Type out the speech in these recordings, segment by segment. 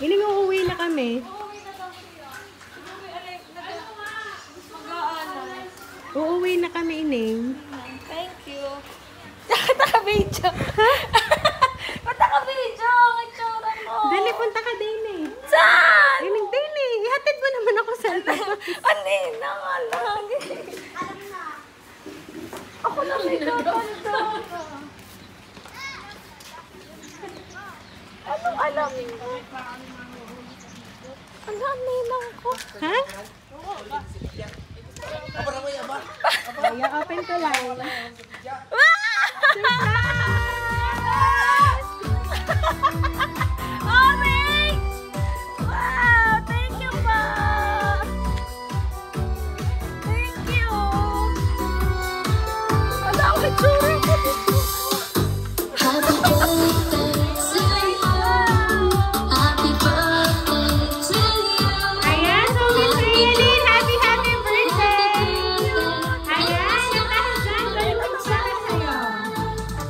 Ining uuwi na kami. Uuwi na kami yan. Mag-aalala. Uuwi na kami, Ining. Thank you. Naka-video. Ha? Ba't naka-video? Ang itsura mo. Dali, punta ka din eh. Saan? Ining, dali. Ihatid mo naman ako sa Anina nga lang. Ako na may gaganda. Anong alam mo? Ano ang ninang ko? Ha? Kaya open ko lang. Orange! Wow! Thank you po! Thank you! Wala akong itsura ko dito. Happy birthday to you. Happy birthday to you. Ayan, so Miss Rialyn, happy birthday! Ayan, yung kahit dyan, balikin ko para sa'yo.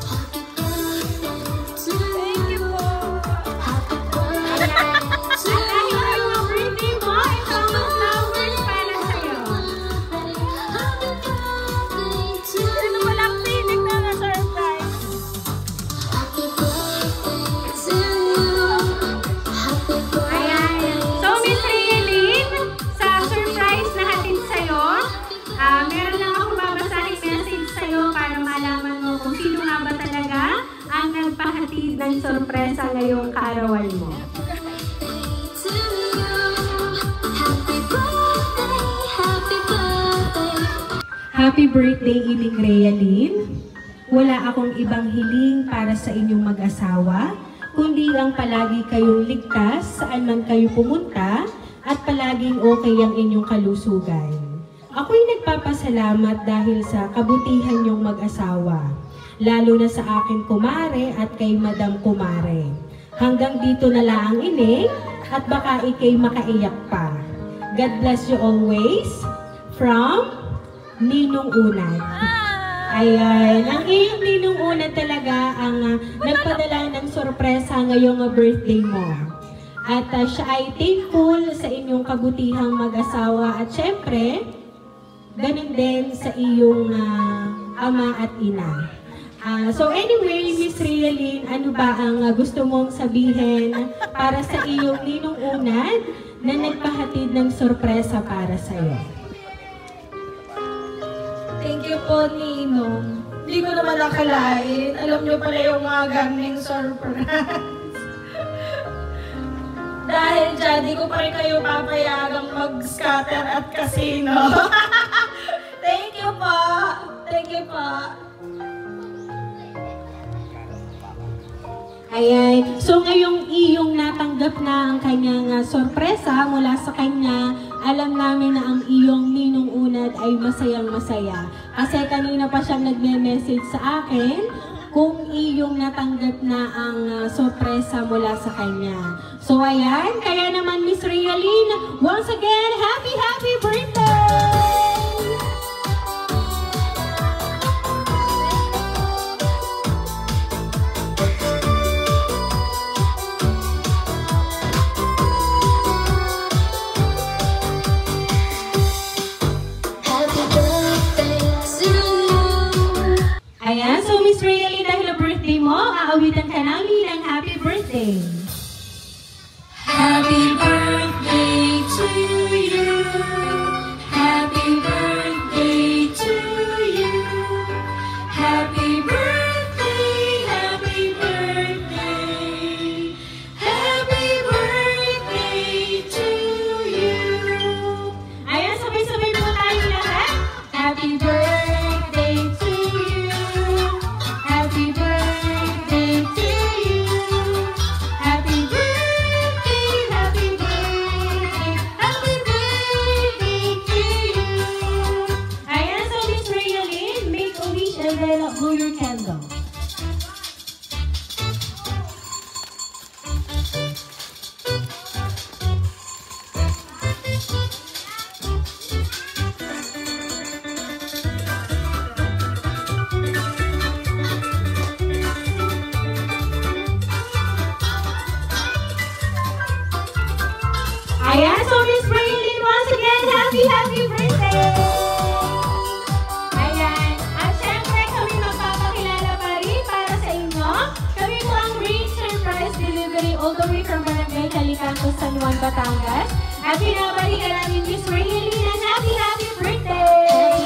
Happy birthday to Thank you po. Happy birthday to Dahil yung birthday mo, ito ang flowers para sa'yo. Happy birthday to Sino mo lang pinig na na-surprise? Happy birthday to you. Happy Ayan. birthday. So, Miss Rialyn, sa surprise na hatid sa'yo, meron lang akong babasahing message sa'yo para malaman mo kung sino nga ba talaga ang nagpahatid ng sorpresa ngayong kaarawan mo. To you. Happy birthday. Happy birthday. Happy birthday, Ining Rialyn. Wala akong ibang hiling para sa inyong mag-asawa, kundi ang palagi kayong ligtas saan man kayo pumunta at palaging okay ang inyong kalusugan. Ako'y nagpapasalamat dahil sa kabutihan niyong mag-asawa, lalo na sa aking kumare at kay Madam Kumare. Hanggang dito na lang, Ining, at baka ikay makaiyak pa. God bless you always. From Ninong Unad. Ayan, ang iyong Ninong Unad talaga ang nagpadala ng sorpresa ngayong birthday mo. At siya ay thankful sa inyong kabutihang mag-asawa at syempre, ganun din sa iyong ama at ina. So anyway, Miss Rialyn, ano ba ang gusto mong sabihin para sa iyong Ninong Unad na nagpahatid ng sorpresa para sa iyo? Thank you po, Ninong. Hindi ko naman nakalain. Alam niyo pala yung mga ganding surprise. Dahil dyan, di ko pa rin kayo papayagang mag-scatter at casino. Thank you po. Thank you po. Ayan. So ngayong iyong natanggap na ang kanyang sorpresa mula sa kanya, alam namin na ang iyong Ninong Unad ay masayang-masaya. Kasi kanina pa siyang nagme-message sa akin kung iyong natanggap na ang sorpresa mula sa kanya. So ayan, kaya naman Miss Rialyn, once again, happy birthday! Happy birthday to you. Ayan, so Miss Rialyn, dahil ang birthday mo, aawitan ka namin ng happy birthday. Happy birthday to you. Happy birthday to you. Happy birthday, happy birthday. Happy birthday to you. Ayan, sabay-sabay po tayo lahat. Happy birthday to you. Happy birthday to you. Happy birthday, happy birthday, happy birthday to you. Ayan, so Miss Rialyn, make a wish and then blow your candle. from Barangay Calicanto, San Juan, Batangas. At pinabalikan namin Miss Rayelina. Happy birthday!